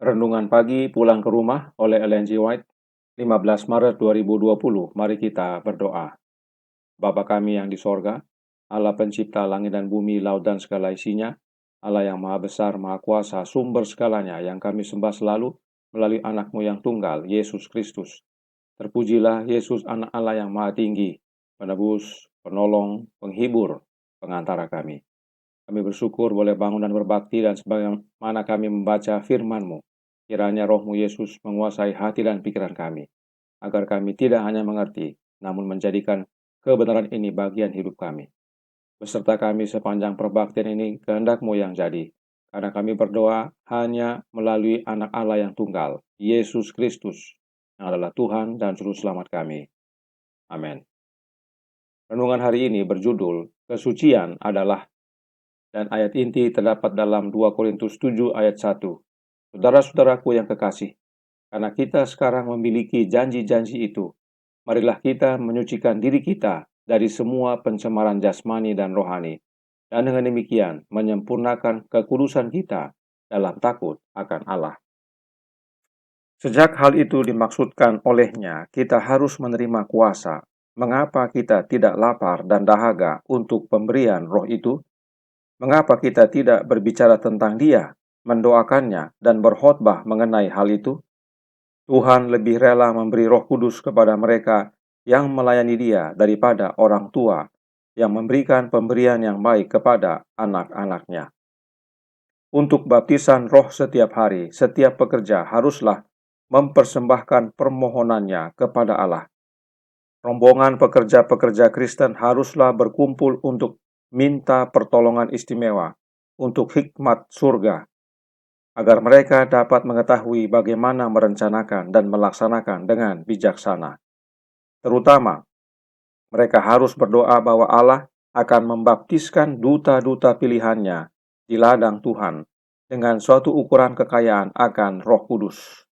Renungan pagi pulang ke rumah oleh Ellen G. White, 15 Maret 2020. Mari kita berdoa. Bapa kami yang di sorga, Allah pencipta langit dan bumi, laut dan segala isinya, Allah yang maha besar, maha kuasa, sumber segalanya, yang kami sembah selalu melalui anak-Mu yang tunggal, Yesus Kristus. Terpujilah Yesus, anak Allah yang maha tinggi, penebus, penolong, penghibur, pengantara kami. Kami bersyukur boleh bangun dan berbakti, dan sebagaimana kami membaca firman-Mu, kiranya Roh-Mu Yesus menguasai hati dan pikiran kami, agar kami tidak hanya mengerti, namun menjadikan kebenaran ini bagian hidup kami. Beserta kami sepanjang perbaktian ini, kehendak-Mu yang jadi, karena kami berdoa hanya melalui anak Allah yang tunggal, Yesus Kristus, yang adalah Tuhan dan Juru Selamat kami. Amin. Renungan hari ini berjudul, Kesucian adalah, dan ayat inti terdapat dalam 2 Korintus 7 ayat 1. Saudara-saudaraku yang kekasih, karena kita sekarang memiliki janji-janji itu, marilah kita menyucikan diri kita dari semua pencemaran jasmani dan rohani, dan dengan demikian menyempurnakan kekudusan kita dalam takut akan Allah. Sejak hal itu dimaksudkan olehnya, kita harus menerima kuasa. Mengapa kita tidak lapar dan dahaga untuk pemberian roh itu? Mengapa kita tidak berbicara tentang Dia, mendoakannya, dan berkhotbah mengenai hal itu? Tuhan lebih rela memberi Roh Kudus kepada mereka yang melayani Dia daripada orang tua yang memberikan pemberian yang baik kepada anak-anaknya. Untuk baptisan roh setiap hari, setiap pekerja haruslah mempersembahkan permohonannya kepada Allah. Rombongan pekerja-pekerja Kristen haruslah berkumpul untuk minta pertolongan istimewa untuk hikmat surga, agar mereka dapat mengetahui bagaimana merencanakan dan melaksanakan dengan bijaksana. Terutama, mereka harus berdoa bahwa Allah akan membaptiskan duta-duta pilihannya di ladang Tuhan dengan suatu ukuran kekayaan akan Roh Kudus.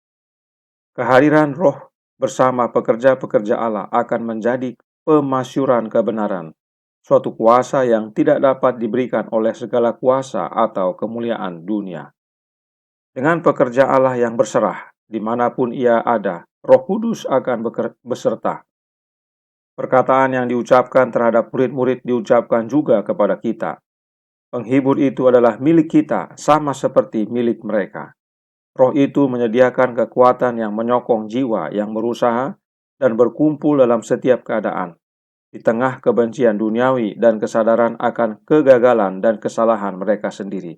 Kehadiran Roh bersama pekerja-pekerja Allah akan menjadi pemasyuran kebenaran, suatu kuasa yang tidak dapat diberikan oleh segala kuasa atau kemuliaan dunia. Dengan pekerja Allah yang berserah, dimanapun ia ada, Roh Kudus akan beserta. Perkataan yang diucapkan terhadap murid-murid diucapkan juga kepada kita. Penghibur itu adalah milik kita, sama seperti milik mereka. Roh itu menyediakan kekuatan yang menyokong jiwa yang berusaha dan berkumpul dalam setiap keadaan, di tengah kebencian duniawi dan kesadaran akan kegagalan dan kesalahan mereka sendiri.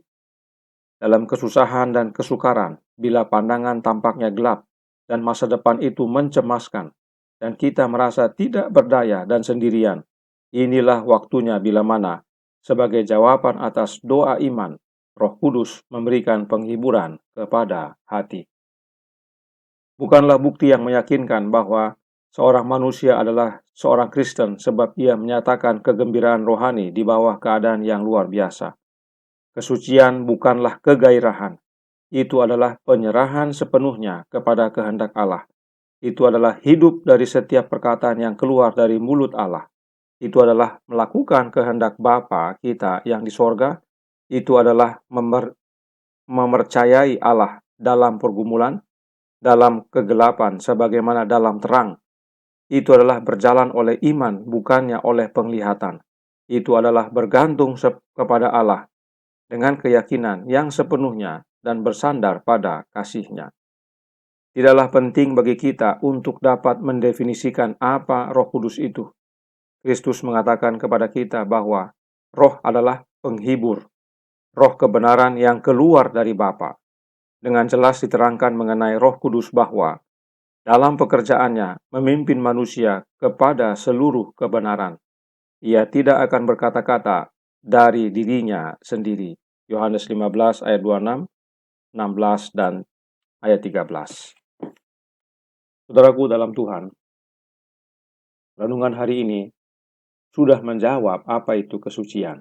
Dalam kesusahan dan kesukaran, bila pandangan tampaknya gelap dan masa depan itu mencemaskan, dan kita merasa tidak berdaya dan sendirian, inilah waktunya bila mana, sebagai jawaban atas doa iman, Roh Kudus memberikan penghiburan kepada hati. Bukanlah bukti yang meyakinkan bahwa seorang manusia adalah seorang Kristen sebab ia menyatakan kegembiraan rohani di bawah keadaan yang luar biasa. Kesucian bukanlah kegairahan. Itu adalah penyerahan sepenuhnya kepada kehendak Allah. Itu adalah hidup dari setiap perkataan yang keluar dari mulut Allah. Itu adalah melakukan kehendak Bapa kita yang di sorga. Itu adalah mempercayai Allah dalam pergumulan, dalam kegelapan sebagaimana dalam terang. Itu adalah berjalan oleh iman, bukannya oleh penglihatan. Itu adalah bergantung kepada Allah dengan keyakinan yang sepenuhnya dan bersandar pada kasih-Nya. Tidaklah penting bagi kita untuk dapat mendefinisikan apa Roh Kudus itu. Kristus mengatakan kepada kita bahwa Roh adalah penghibur, Roh kebenaran yang keluar dari Bapa. Dengan jelas diterangkan mengenai Roh Kudus bahwa dalam pekerjaannya memimpin manusia kepada seluruh kebenaran. Ia tidak akan berkata-kata dari dirinya sendiri. Yohanes 15 ayat 26, 16, dan ayat 13. Saudaraku dalam Tuhan, renungan hari ini sudah menjawab apa itu kesucian.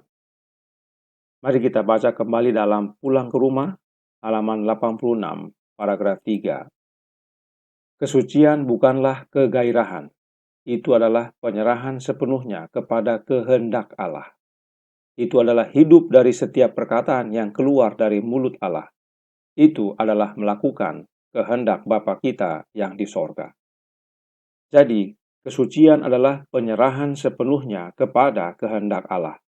Mari kita baca kembali dalam Pulang ke Rumah, halaman 86, paragraf 3. Kesucian bukanlah kegairahan, itu adalah penyerahan sepenuhnya kepada kehendak Allah. Itu adalah hidup dari setiap perkataan yang keluar dari mulut Allah. itu adalah melakukan kehendak Bapa kita yang di sorga. Jadi, kesucian adalah penyerahan sepenuhnya kepada kehendak Allah.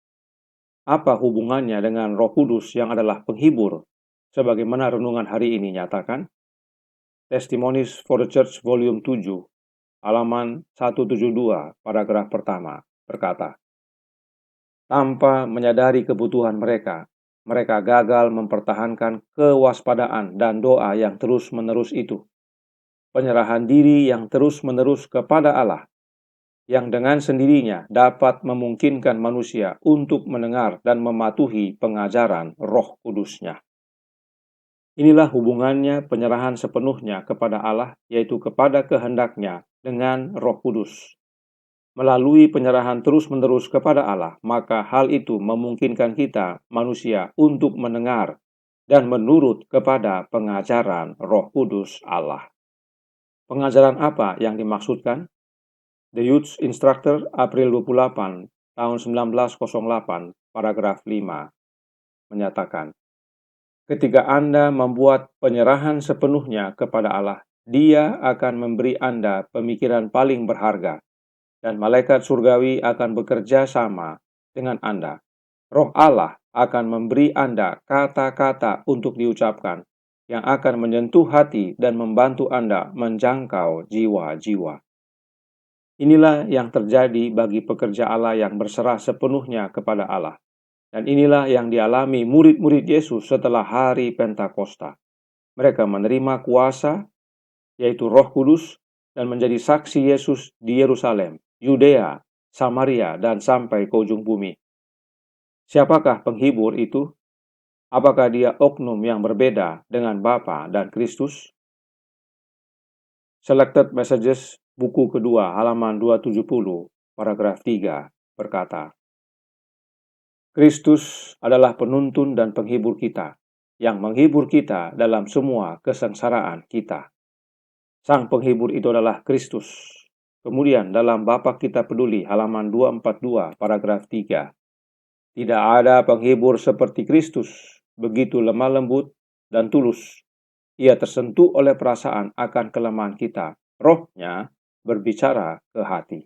Apa hubungannya dengan Roh Kudus yang adalah penghibur, sebagaimana renungan hari ini nyatakan? Testimonies for the Church Volume 7, halaman 172, paragraf pertama, berkata, tanpa menyadari kebutuhan mereka gagal mempertahankan kewaspadaan dan doa yang terus-menerus itu. Penyerahan diri yang terus-menerus kepada Allah, yang dengan sendirinya dapat memungkinkan manusia untuk mendengar dan mematuhi pengajaran Roh Kudus-Nya. Inilah hubungannya penyerahan sepenuhnya kepada Allah, yaitu kepada kehendak-Nya dengan Roh Kudus. Melalui penyerahan terus-menerus kepada Allah, maka hal itu memungkinkan kita, manusia, untuk mendengar dan menurut kepada pengajaran Roh Kudus Allah. Pengajaran apa yang dimaksudkan? The Youth Instructor, April 28, tahun 1908, paragraf 5, menyatakan, ketika Anda membuat penyerahan sepenuhnya kepada Allah, Dia akan memberi Anda pemikiran paling berharga, dan malaikat surgawi akan bekerja sama dengan Anda. Roh Allah akan memberi Anda kata-kata untuk diucapkan yang akan menyentuh hati dan membantu Anda menjangkau jiwa-jiwa. Inilah yang terjadi bagi pekerja Allah yang berserah sepenuhnya kepada Allah. Dan inilah yang dialami murid-murid Yesus setelah hari Pentakosta. Mereka menerima kuasa, yaitu Roh Kudus, dan menjadi saksi Yesus di Yerusalem, Yudea, Samaria, dan sampai ke ujung bumi. Siapakah penghibur itu? Apakah dia oknum yang berbeda dengan Bapa dan Kristus? Selected Messages, buku kedua, halaman 270, paragraf 3, berkata, Kristus adalah penuntun dan penghibur kita, yang menghibur kita dalam semua kesengsaraan kita. Sang penghibur itu adalah Kristus. Kemudian dalam Bapa Kita Peduli, halaman 242, paragraf 3, tidak ada penghibur seperti Kristus, begitu lemah lembut dan tulus. Ia tersentuh oleh perasaan akan kelemahan kita. Rohnya berbicara ke hati.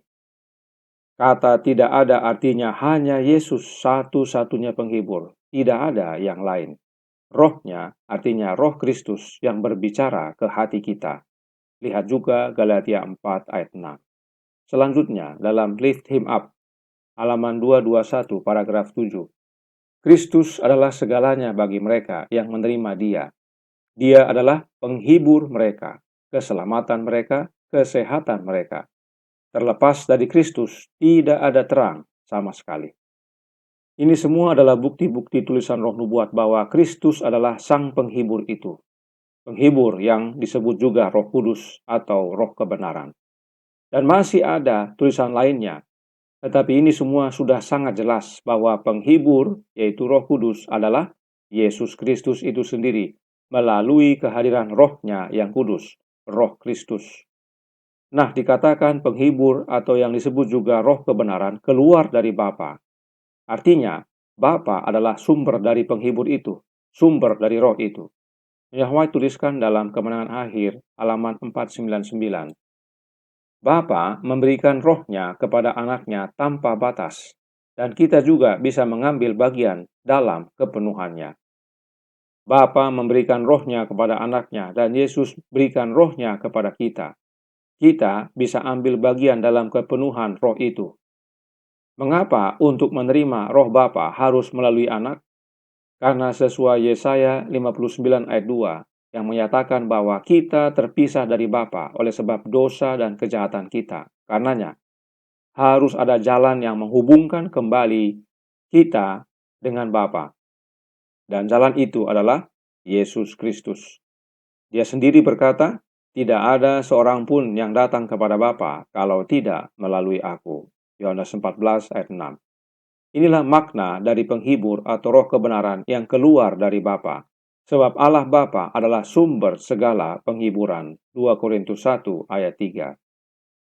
Kata tidak ada artinya hanya Yesus satu-satunya penghibur. Tidak ada yang lain. Rohnya artinya Roh Kristus yang berbicara ke hati kita. Lihat juga Galatia 4 ayat 6. Selanjutnya dalam Lift Him Up, halaman 221 paragraf 7. Kristus adalah segalanya bagi mereka yang menerima Dia. Dia adalah penghibur mereka, keselamatan mereka, kesehatan mereka. Terlepas dari Kristus, tidak ada terang sama sekali. Ini semua adalah bukti-bukti tulisan Roh Nubuat bahwa Kristus adalah sang penghibur itu. Penghibur yang disebut juga Roh Kudus atau Roh Kebenaran. Dan masih ada tulisan lainnya, tetapi ini semua sudah sangat jelas bahwa penghibur, yaitu Roh Kudus, adalah Yesus Kristus itu sendiri, melalui kehadiran Roh-Nya yang kudus, Roh Kristus. Nah, dikatakan penghibur atau yang disebut juga Roh Kebenaran keluar dari Bapa. Artinya, Bapa adalah sumber dari penghibur itu, sumber dari Roh itu. Yahweh tuliskan dalam Kemenangan Akhir, halaman 499. Bapa memberikan Roh-Nya kepada Anak-Nya tanpa batas, dan kita juga bisa mengambil bagian dalam kepenuhannya. Bapa memberikan Roh-Nya kepada Anak-Nya, dan Yesus berikan Roh-Nya kepada kita. Kita bisa ambil bagian dalam kepenuhan Roh itu. Mengapa untuk menerima Roh Bapa harus melalui Anak? Karena sesuai Yesaya 59 ayat 2 yang menyatakan bahwa kita terpisah dari Bapa oleh sebab dosa dan kejahatan kita. Karenanya, harus ada jalan yang menghubungkan kembali kita dengan Bapa. Dan jalan itu adalah Yesus Kristus. Dia sendiri berkata, tidak ada seorang pun yang datang kepada Bapa kalau tidak melalui aku. Yohanes 14 ayat 6. Inilah makna dari penghibur atau Roh Kebenaran yang keluar dari Bapa. Sebab Allah Bapa adalah sumber segala penghiburan. 2 Korintus 1 ayat 3.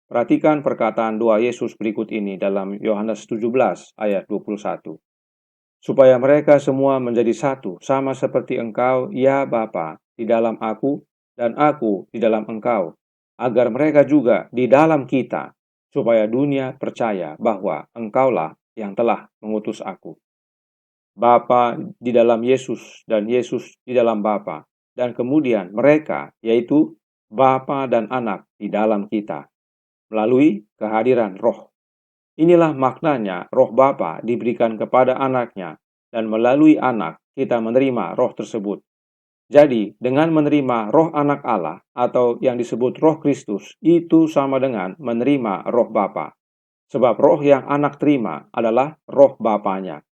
Perhatikan perkataan doa Yesus berikut ini dalam Yohanes 17 ayat 21. supaya mereka semua menjadi satu, sama seperti Engkau, ya Bapa, di dalam aku, dan aku di dalam Engkau, agar mereka juga di dalam kita, supaya dunia percaya bahwa Engkaulah yang telah mengutus aku. Bapa di dalam Yesus, dan Yesus di dalam Bapa, dan kemudian mereka, yaitu Bapa dan Anak di dalam kita, melalui kehadiran Roh. Inilah maknanya Roh Bapa diberikan kepada anaknya, dan melalui anak kita menerima roh tersebut. Jadi, dengan menerima roh anak Allah, atau yang disebut roh Kristus, itu sama dengan menerima roh Bapa. Sebab roh yang anak terima adalah roh Bapanya.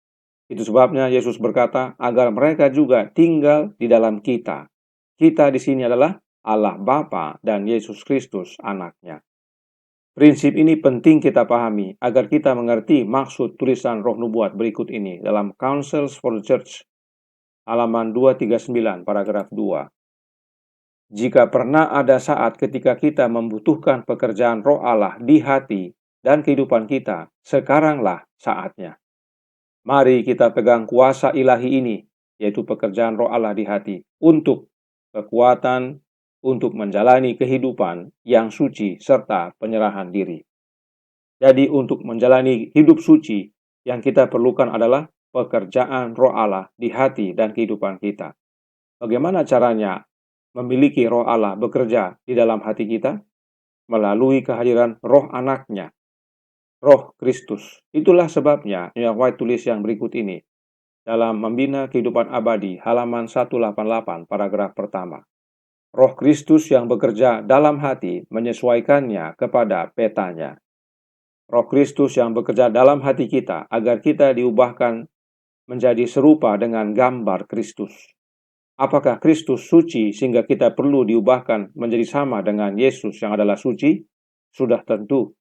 Itu sebabnya Yesus berkata, agar mereka juga tinggal di dalam kita. Kita di sini adalah Allah Bapa dan Yesus Kristus anaknya. Prinsip ini penting kita pahami agar kita mengerti maksud tulisan Roh Nubuat berikut ini dalam Counsels for the Church, halaman 239, paragraf 2. Jika pernah ada saat ketika kita membutuhkan pekerjaan Roh Allah di hati dan kehidupan kita, sekaranglah saatnya. Mari kita pegang kuasa ilahi ini, yaitu pekerjaan Roh Allah di hati, untuk kekuatan untuk menjalani kehidupan yang suci serta penyerahan diri. Jadi untuk menjalani hidup suci, yang kita perlukan adalah pekerjaan Roh Allah di hati dan kehidupan kita. Bagaimana caranya memiliki Roh Allah bekerja di dalam hati kita? Melalui kehadiran Roh anaknya, Roh Kristus. Itulah sebabnya Ellen G. White tulis yang berikut ini dalam Membina Kehidupan Abadi, halaman 188, paragraf pertama. Roh Kristus yang bekerja dalam hati menyesuaikannya kepada petanya. Roh Kristus yang bekerja dalam hati kita agar kita diubahkan menjadi serupa dengan gambar Kristus. Apakah Kristus suci sehingga kita perlu diubahkan menjadi sama dengan Yesus yang adalah suci? Sudah tentu.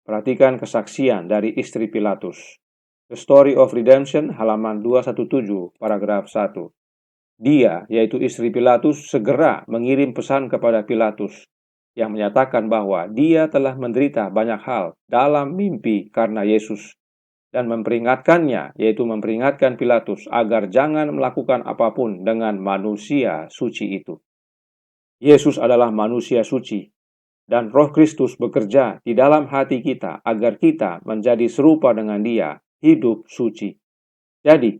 Perhatikan kesaksian dari istri Pilatus. The Story of Redemption, halaman 217, paragraf 1. Dia, yaitu istri Pilatus, segera mengirim pesan kepada Pilatus yang menyatakan bahwa dia telah menderita banyak hal dalam mimpi karena Yesus, dan memperingatkannya, yaitu memperingatkan Pilatus agar jangan melakukan apapun dengan manusia suci itu. Yesus adalah manusia suci, dan Roh Kristus bekerja di dalam hati kita agar kita menjadi serupa dengan Dia, hidup suci. Jadi,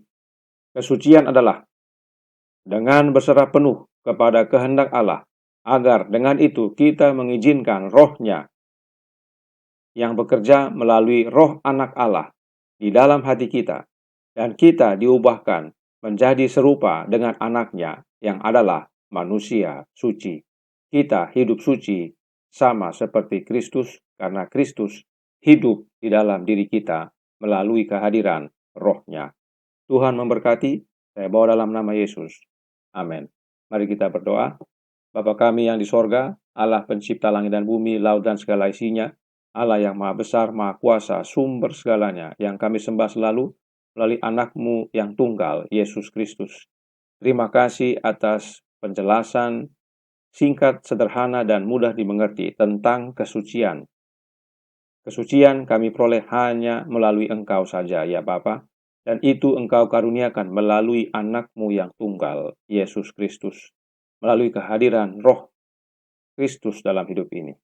kesucian adalah dengan berserah penuh kepada kehendak Allah, agar dengan itu kita mengizinkan Roh-Nya yang bekerja melalui Roh Anak Allah di dalam hati kita, dan kita diubahkan menjadi serupa dengan Anak-Nya yang adalah manusia suci. Kita hidup suci sama seperti Kristus, karena Kristus hidup di dalam diri kita melalui kehadiran Roh-Nya. Tuhan memberkati. Saya bawa dalam nama Yesus. Amin. Mari kita berdoa. Bapa kami yang di sorga, Allah pencipta langit dan bumi, laut dan segala isinya, Allah yang maha besar, maha kuasa, sumber segalanya, yang kami sembah selalu melalui anak-Mu yang tunggal, Yesus Kristus. Terima kasih atas penjelasan singkat, sederhana, dan mudah dimengerti tentang kesucian. Kesucian kami peroleh hanya melalui Engkau saja, ya Bapa. Dan itu Engkau karuniakan melalui anak-Mu yang tunggal, Yesus Kristus. Melalui kehadiran Roh Kristus dalam hidup ini.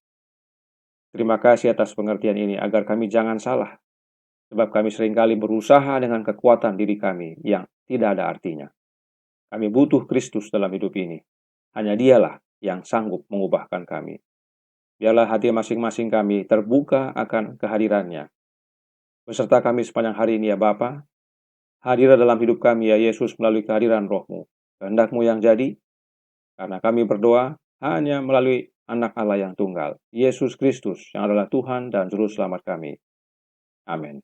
Terima kasih atas pengertian ini agar kami jangan salah. Sebab kami seringkali berusaha dengan kekuatan diri kami yang tidak ada artinya. Kami butuh Kristus dalam hidup ini. Hanya Dialah yang sanggup mengubahkan kami. Biarlah hati masing-masing kami terbuka akan kehadirannya. Beserta kami sepanjang hari ini, ya Bapa. Hadirlah dalam hidup kami, ya Yesus, melalui kehadiran Roh-Mu. Kehendak-Mu yang jadi, karena kami berdoa hanya melalui Anak Allah yang tunggal, Yesus Kristus, yang adalah Tuhan dan Juru Selamat kami. Amin.